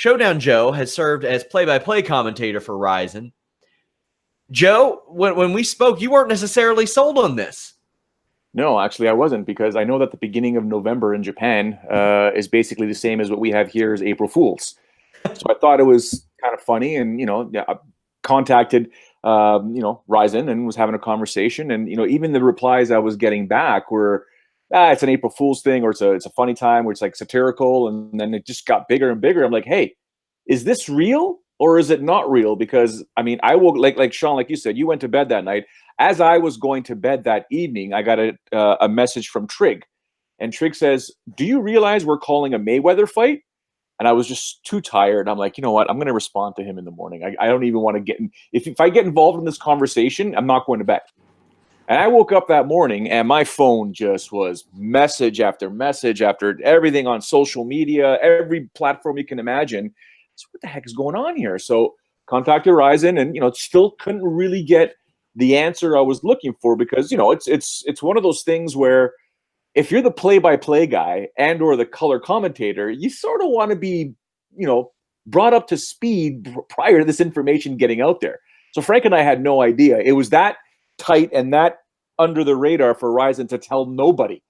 Showdown Joe has served as play-by-play commentator for Rizin. Joe, when we spoke, you weren't necessarily sold on this. No, actually, I wasn't, because I know that the beginning of November in Japan is basically the same as what we have here as April Fools. So I thought it was kind of funny, and I contacted Rizin and was having a conversation, and even the replies I was getting back were, it's an April Fool's thing, or it's a funny time, where it's like satirical, and then it just got bigger and bigger. I'm like, hey, is this real or is it not real? Because I mean, I woke, like Sean, like you said, you went to bed that night. As I was going to bed that evening, I got a message from Trig, and Trig says, "Do you realize we're calling a Mayweather fight?" And I was just too tired. I'm like, you know what? I'm going to respond to him in the morning. I don't even want to get in. If I get involved in this conversation, I'm not going to bed. And I woke up that morning, and my phone just was message after message after everything on social media, every platform you can imagine. So what the heck is going on here? So contacted Rizin, and still couldn't really get the answer I was looking for, because it's one of those things where if you're the play-by-play guy and or the color commentator, you sort of want to be brought up to speed prior to this information getting out there. So Frank and I had no idea. It was that tight and that under the radar for Rizin to tell nobody.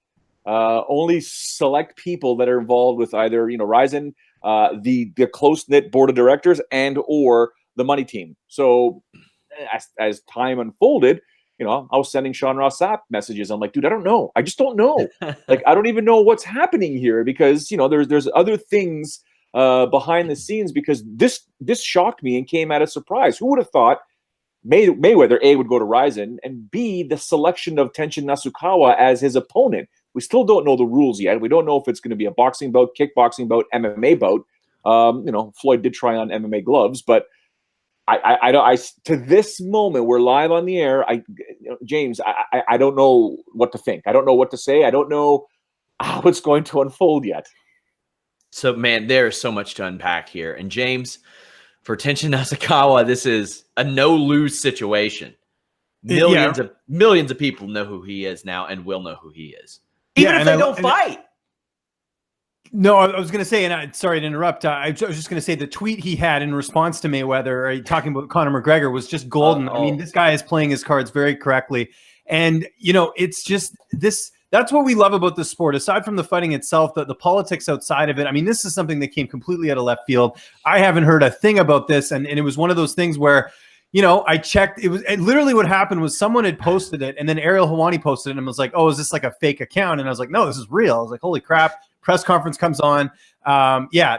Only select people that are involved with either Rizin, the close-knit board of directors, and or the money team. So as time unfolded, I was sending Sean Ross Sapp messages. I'm like, dude, I don't know. I just don't know. Like, I don't even know what's happening here, because there's other things behind the scenes, because this shocked me and came at a surprise. Who would have thought Mayweather, A, would go to Rizin, and B, the selection of Tenshin Nasukawa as his opponent? We still don't know the rules yet. We don't know if it's going to be a boxing bout, kickboxing bout, MMA bout. Floyd did try on MMA gloves, but I to this moment, we're live on the air. James, I don't know what to think. I don't know what to say. I don't know how it's going to unfold yet. So, man, there's so much to unpack here. And James, for Tenshin Nasukawa, this is a no-lose situation. Millions of people know who he is now and will know who he is, even if they don't fight. No, I was going to say, and sorry to interrupt. I was just going to say the tweet he had in response to Mayweather, talking about Conor McGregor, was just golden. I mean, this guy is playing his cards very correctly. And, it's just this. That's what we love about this sport. Aside from the fighting itself, the politics outside of it. I mean, this is something that came completely out of left field. I haven't heard a thing about this. And it was one of those things where, I checked. Literally what happened was someone had posted it, and then Ariel Helwani posted it and was like, oh, is this like a fake account? And I was like, no, this is real. I was like, holy crap. Press conference comes on.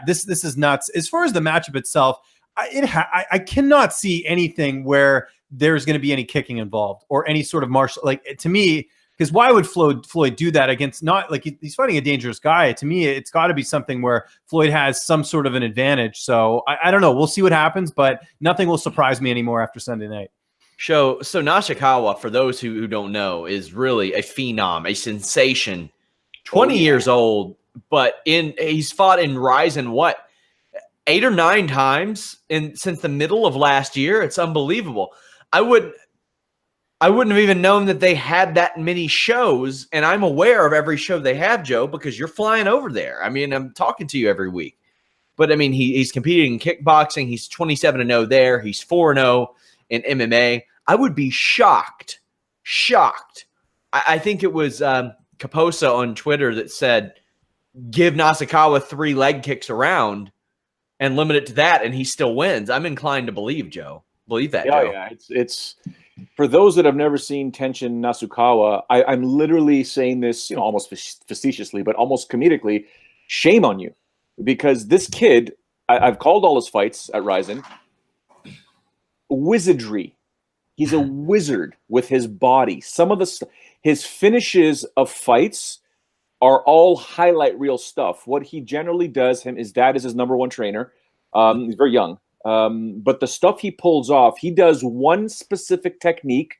This is nuts. As far as the matchup itself, I cannot see anything where there's going to be any kicking involved or any sort of martial. Like, to me, because why would Floyd do that against, not like he's fighting a dangerous guy? To me, it's got to be something where Floyd has some sort of an advantage. So I don't know. We'll see what happens, but nothing will surprise me anymore after Sunday night. So Nasukawa, for those who don't know, is really a phenom, a sensation. 20 years old. But he's fought in Rizin, 8 or 9 times since the middle of last year. It's unbelievable. I wouldn't have even known that they had that many shows, and I'm aware of every show they have, Joe, because you're flying over there. I mean, I'm talking to you every week. But I mean, he's competing in kickboxing. He's 27-0 there. He's 4-0 in MMA. I would be shocked. I think it was Kaposa on Twitter that said, give Nasukawa 3 leg kicks around and limit it to that, and he still wins. I'm inclined to believe, Joe. Believe that, Joe. Yeah. It's for those that have never seen Tenshin Nasukawa, I'm literally saying this, almost facetiously, but almost comedically. Shame on you, because this kid, I've called all his fights at Rizin wizardry. He's a wizard with his body. Some of his finishes of fights are all highlight reel stuff. What he generally does, his dad is his #1 trainer. He's very young. But the stuff he pulls off, he does one specific technique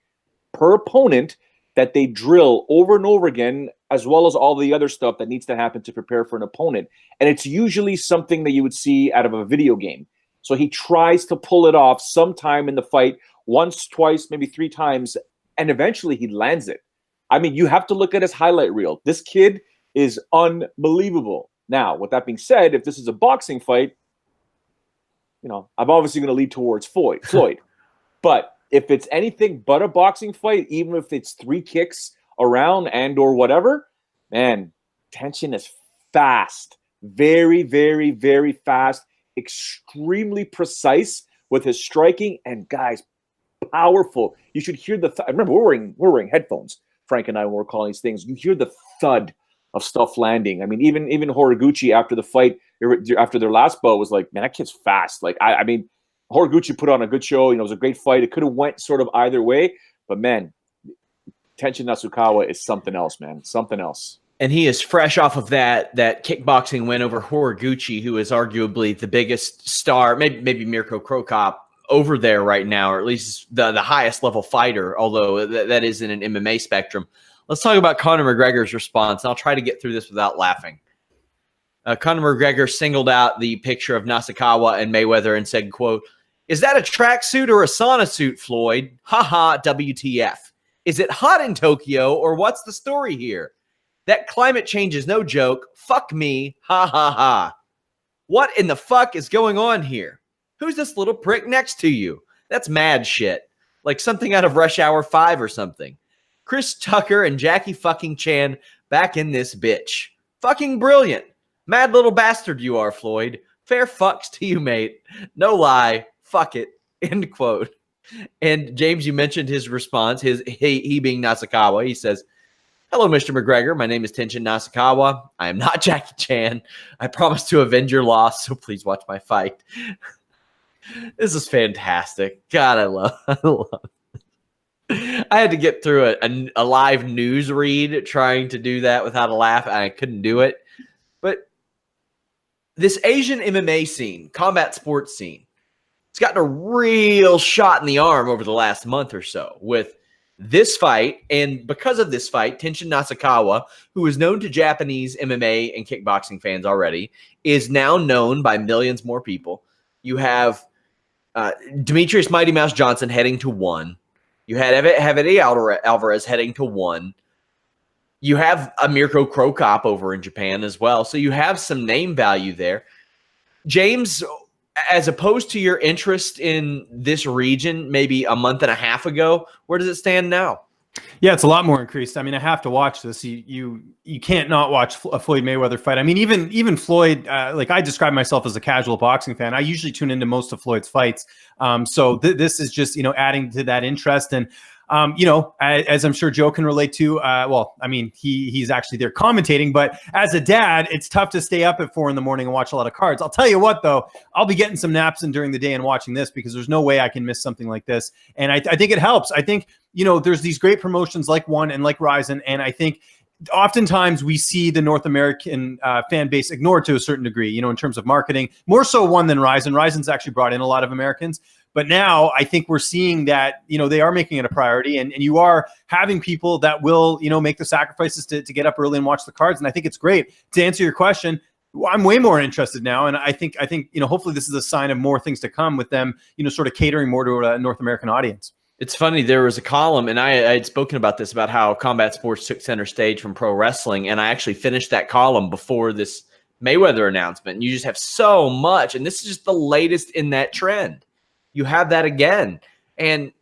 per opponent that they drill over and over again, as well as all the other stuff that needs to happen to prepare for an opponent. And it's usually something that you would see out of a video game. So he tries to pull it off sometime in the fight, once, twice, maybe 3 times, and eventually he lands it. I mean, you have to look at his highlight reel. This kid is unbelievable. Now, with that being said, if this is a boxing fight, I'm obviously going to lead towards Floyd. But if it's anything but a boxing fight, even if it's 3 kicks around and or whatever, man, Tension is fast. Very, very, very fast. Extremely precise with his striking. And guys, powerful. You should hear the I remember we're wearing headphones, Frank and I, when we're calling these things. You hear the thud of stuff landing. I mean, even Horiguchi after the fight, after their last bout, was like, man, that kid's fast. Like, I mean, Horiguchi put on a good show. It was a great fight. It could have went sort of either way, but man, Tenshin Nasukawa is something else, man. Something else. And he is fresh off of that kickboxing win over Horiguchi, who is arguably the biggest star, maybe Mirko Cro Cop over there right now, or at least the highest level fighter, although that is in an MMA spectrum. Let's talk about Conor McGregor's response. I'll try to get through this without laughing. Conor McGregor singled out the picture of Nasukawa and Mayweather and said, quote, "Is that a tracksuit or a sauna suit, Floyd? Haha, WTF. Is it hot in Tokyo, or what's the story here? That climate change is no joke. Fuck me. Ha ha ha. What in the fuck is going on here? Who's this little prick next to you? That's mad shit. Like something out of Rush Hour 5 or something. Chris Tucker and Jackie fucking Chan back in this bitch. Fucking brilliant. Mad little bastard you are, Floyd. Fair fucks to you, mate. No lie. Fuck it." End quote. And James, you mentioned his response, he being Nasukawa. He says, "Hello, Mr. McGregor. My name is Tenshin Nasukawa. I am not Jackie Chan. I promise to avenge your loss, so please watch my fight." This is fantastic. God, I love it. I had to get through a live news read trying to do that without a laugh, and I couldn't do it. But this Asian MMA scene, combat sports scene, it's gotten a real shot in the arm over the last month or so with this fight. And because of this fight, Tenshin Nasukawa, who is known to Japanese MMA and kickboxing fans already, is now known by millions more people. You have Demetrius Mighty Mouse Johnson heading to 1. You had Eddie Alvarez heading to 1. You have a Mirko Cro Cop over in Japan as well. So you have some name value there. James, as opposed to your interest in this region maybe a month and a half ago, where does it stand now? Yeah, it's a lot more increased. I mean, I have to watch this. You can't not watch a Floyd Mayweather fight. I mean, even Floyd, like I describe myself as a casual boxing fan. I usually tune into most of Floyd's fights. So this is just, adding to that interest. And, as I'm sure Joe can relate to, well, I mean, he's actually there commentating, but as a dad, it's tough to stay up at 4 a.m. and watch a lot of cards. I'll tell you what, though, I'll be getting some naps in during the day and watching this because there's no way I can miss something like this. And I think it helps. I think, there's these great promotions like One and like Rizin. And I think oftentimes we see the North American fan base ignored to a certain degree, in terms of marketing, more so One than Rizin. Rizin's actually brought in a lot of Americans. But now I think we're seeing that, they are making it a priority and you are having people that will, make the sacrifices to get up early and watch the cards. And I think it's great. To answer your question, I'm way more interested now. And I think, hopefully this is a sign of more things to come with them, sort of catering more to a North American audience. It's funny, there was a column, and I had spoken about this, about how combat sports took center stage from pro wrestling, and I actually finished that column before this Mayweather announcement. And you just have so much, and this is just the latest in that trend. You have that again. And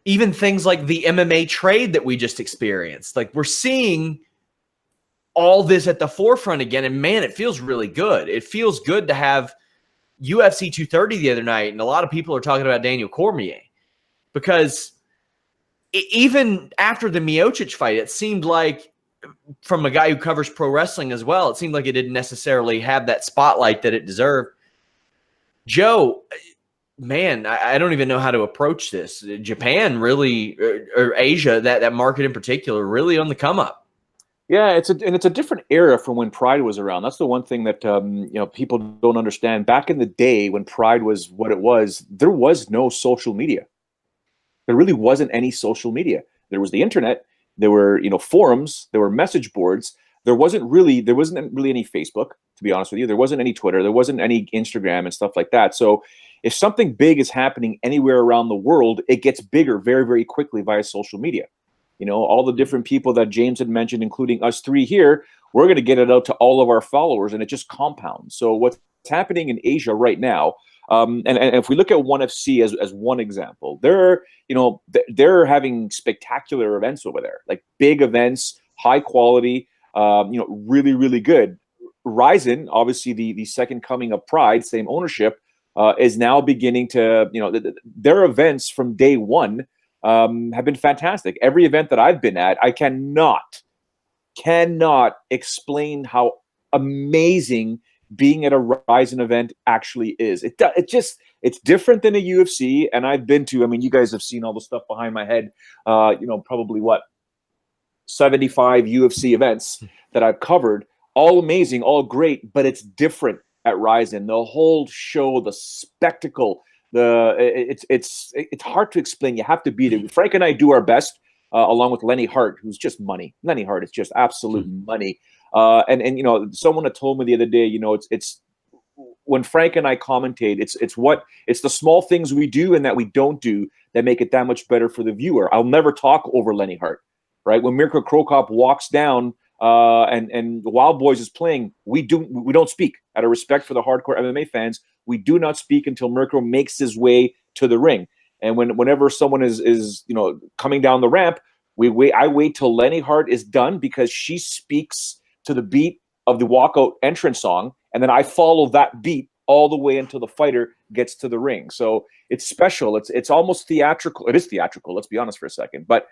even things like the MMA trade that we just experienced, like we're seeing all this at the forefront again, and man, it feels really good. It feels good to have UFC 230 the other night, and a lot of people are talking about Daniel Cormier. Because even after the Miocic fight, it seemed like, from a guy who covers pro wrestling as well, it seemed like it didn't necessarily have that spotlight that it deserved. Joe, man, I don't even know how to approach this. Japan really, or Asia, that market in particular, really on the come up. Yeah, it's a different era from when Pride was around. That's the one thing that people don't understand. Back in the day when Pride was what it was, there was no social media. There really wasn't any social media. There was the internet. There were, forums. There were message boards. There wasn't really any Facebook, to be honest with you. There wasn't any Twitter. There wasn't any Instagram and stuff like that. So if something big is happening anywhere around the world, it gets bigger very, very quickly via social media. All the different people that James had mentioned, including us 3 here, we're going to get it out to all of our followers, and it just compounds. So what's happening in Asia right now, and if we look at ONE FC as one example, they're having spectacular events over there, like big events, high quality, really, really good. Rizin, obviously the second coming of Pride, same ownership, is now beginning to, their events from day one have been fantastic. Every event that I've been at, I cannot explain how amazing being at a Rizin event actually is. It's different than a UFC, and I've been to, I mean, you guys have seen all the stuff behind my head, probably 75 UFC events that I've covered, all amazing, all great, but it's different at Rizin. The whole show, the spectacle, it's hard to explain. You have to be there. Frank and I do our best, along with Lenny Hart, who's just money. Lenny Hart is just absolute money. And someone had told me the other day, it's when Frank and I commentate, it's the small things we do and that we don't do that make it that much better for the viewer. I'll never talk over Lenny Hart, right? When Mirko Krokop walks down and Wild Boys is playing, we don't speak. Out of respect for the hardcore MMA fans, we do not speak until Mirko makes his way to the ring. And whenever someone is coming down the ramp, I wait till Lenny Hart is done, because she speaks to the beat of the walkout entrance song, and then I follow that beat all the way until the fighter gets to the ring. So it's special. It's almost theatrical. It is theatrical. Let's be honest for a second, but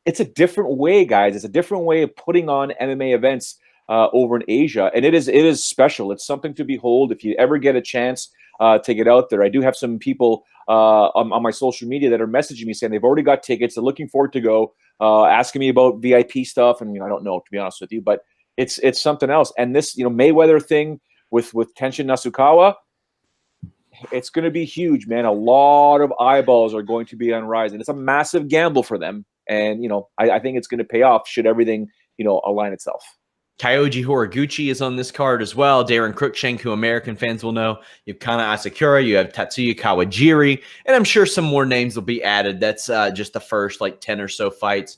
it's a different way, guys. It's a different way of putting on MMA events over in Asia, and it is special. It's something to behold. If you ever get a chance to get out there, I do have some people on my social media that are messaging me saying they've already got tickets, they're looking forward to go, asking me about VIP stuff, and I don't know, to be honest with you, but it's something else. And this Mayweather thing with Tenshin Nasukawa, it's going to be huge, man. A lot of eyeballs are going to be on Rizin. It's a massive gamble for them, and I think it's going to pay off should everything align itself. Kyoji Horiguchi is on this card as well. Darren Cruikshank, who American fans will know. You have Kana Asakura, you have Tatsuya Kawajiri, and I'm sure some more names will be added. That's just the first 10 or so fights.